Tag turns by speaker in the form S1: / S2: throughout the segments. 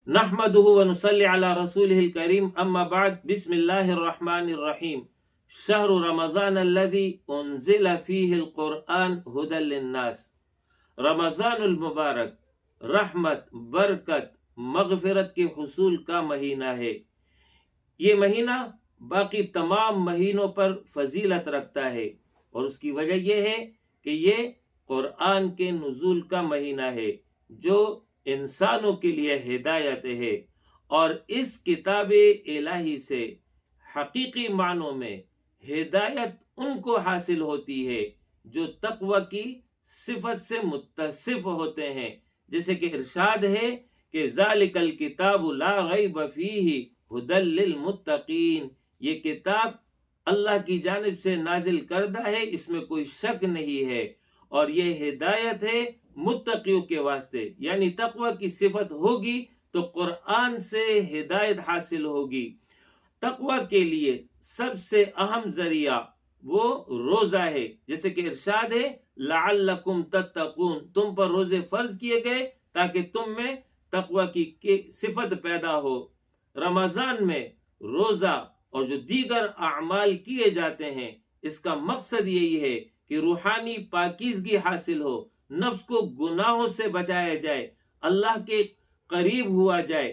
S1: نحمدہ ونصلی علی رسولہ الکریم اما بعد بسم اللہ الرحمن الرحیم شہر رمضان الذی انزل فیہ القرآن ہدی للناس۔ رمضان المبارک رحمت، برکت، مغفرت کے حصول کا مہینہ ہے۔ یہ مہینہ باقی تمام مہینوں پر فضیلت رکھتا ہے، اور اس کی وجہ یہ ہے کہ یہ قرآن کے نزول کا مہینہ ہے جو انسانوں کے لیے ہدایت ہے، اور اس کتاب الہی سے حقیقی معنوں میں ہدایت ان کو حاصل ہوتی ہے جو تقوی کی صفت سے متصف ہوتے ہیں، جیسے کہ ارشاد ہے کہ ذالک الکتاب لا ریب فیہ ھدی للمتقین، یہ کتاب اللہ کی جانب سے نازل کردہ ہے، اس میں کوئی شک نہیں ہے، اور یہ ہدایت ہے متقیوں کے واسطے۔ یعنی تقوی کی صفت ہوگی تو قرآن سے ہدایت حاصل ہوگی۔ تقوی کے لیے سب سے اہم ذریعہ وہ روزہ ہے، جیسے کہ ارشاد ہے لعلکم تتقون، تم پر روزے فرض کیے گئے تاکہ تم میں تقوی کی صفت پیدا ہو۔ رمضان میں روزہ اور جو دیگر اعمال کیے جاتے ہیں، اس کا مقصد یہی ہے کہ روحانی پاکیزگی حاصل ہو، نفس کو گناہوں سے بچایا جائے، اللہ کے قریب ہوا جائے۔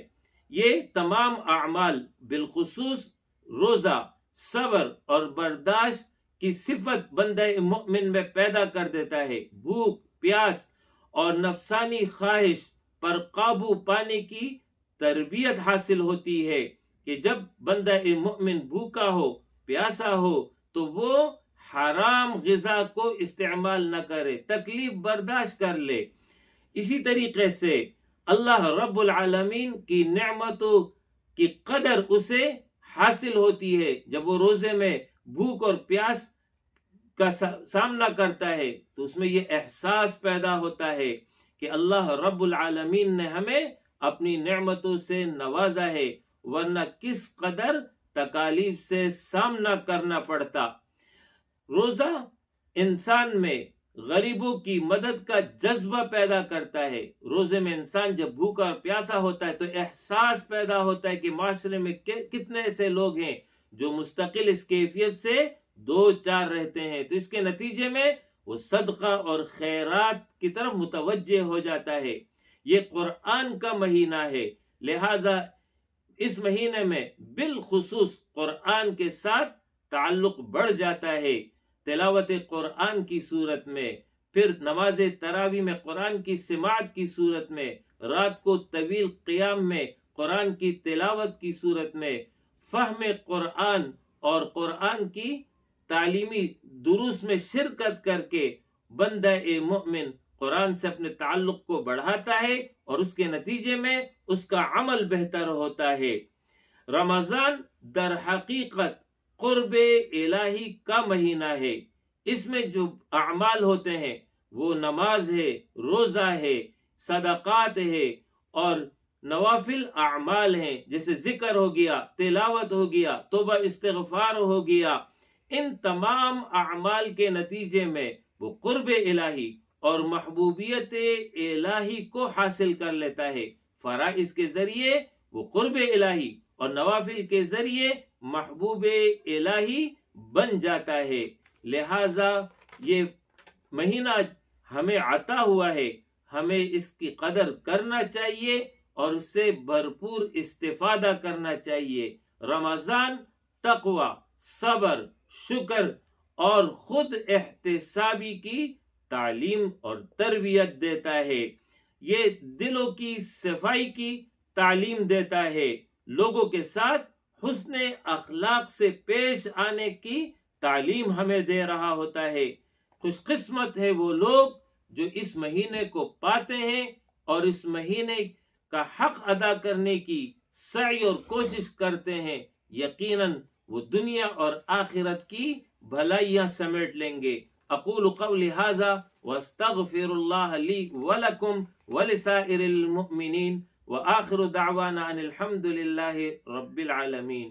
S1: یہ تمام اعمال بالخصوص روزہ صبر اور برداشت کی صفت بندہ مؤمن میں پیدا کر دیتا ہے۔ بھوک، پیاس اور نفسانی خواہش پر قابو پانے کی تربیت حاصل ہوتی ہے کہ جب بندہ مؤمن بھوکا ہو، پیاسا ہو، تو وہ حرام غذا کو استعمال نہ کرے، تکلیف برداشت کر لے۔ اسی طریقے سے اللہ رب العالمین کی نعمتوں کی قدر اسے حاصل ہوتی ہے جب وہ روزے میں بھوک اور پیاس کا سامنا کرتا ہے، تو اس میں یہ احساس پیدا ہوتا ہے کہ اللہ رب العالمین نے ہمیں اپنی نعمتوں سے نوازا ہے، ورنہ کس قدر تکالیف سے سامنا کرنا پڑتا۔ روزہ انسان میں غریبوں کی مدد کا جذبہ پیدا کرتا ہے۔ روزے میں انسان جب بھوکا اور پیاسا ہوتا ہے تو احساس پیدا ہوتا ہے کہ معاشرے میں کتنے ایسے لوگ ہیں جو مستقل اس کیفیت سے دو چار رہتے ہیں، تو اس کے نتیجے میں وہ صدقہ اور خیرات کی طرف متوجہ ہو جاتا ہے۔ یہ قرآن کا مہینہ ہے، لہذا اس مہینے میں بالخصوص قرآن کے ساتھ تعلق بڑھ جاتا ہے۔ تلاوت قرآن کی صورت میں، پھر نماز تراویح میں قرآن کی سماعت کی صورت میں، رات کو طویل قیام میں قرآن کی تلاوت کی صورت میں، فہم قرآن اور قرآن کی تعلیمی دروس میں شرکت کر کے بندہ مؤمن قرآن سے اپنے تعلق کو بڑھاتا ہے، اور اس کے نتیجے میں اس کا عمل بہتر ہوتا ہے۔ رمضان در حقیقت قرب الہی کا مہینہ ہے۔ اس میں جو اعمال ہوتے ہیں وہ نماز ہے، روزہ ہے، صدقات ہے، اور نوافل اعمال ہیں، جیسے ذکر ہو گیا، تلاوت ہو گیا، توبہ استغفار ہو گیا۔ ان تمام اعمال کے نتیجے میں وہ قرب الہی اور محبوبیت الہی کو حاصل کر لیتا ہے۔ فرائض کے ذریعے وہ قرب الہی اور نوافل کے ذریعے محبوب الہی بن جاتا ہے۔ لہذا یہ مہینہ ہمیں عطا ہوا ہے، ہمیں اس کی قدر کرنا چاہیے اور اس سے بھرپور استفادہ کرنا چاہیے۔ رمضان تقوی، صبر، شکر اور خود احتسابی کی تعلیم اور تربیت دیتا ہے۔ یہ دلوں کی صفائی کی تعلیم دیتا ہے، لوگوں کے ساتھ حسن اخلاق سے پیش آنے کی تعلیم ہمیں دے رہا ہوتا ہے۔ خوش قسمت ہے وہ لوگ جو اس مہینے کو پاتے ہیں اور اس مہینے کا حق ادا کرنے کی سعی اور کوشش کرتے ہیں۔ یقیناً وہ دنیا اور آخرت کی بھلائیاں سمیٹ لیں گے۔ اقول قولی ھذا واستغفر اللہ لی ولکم ولسائر المؤمنین وآخر دعوانا ان الحمد للہ رب العالمین۔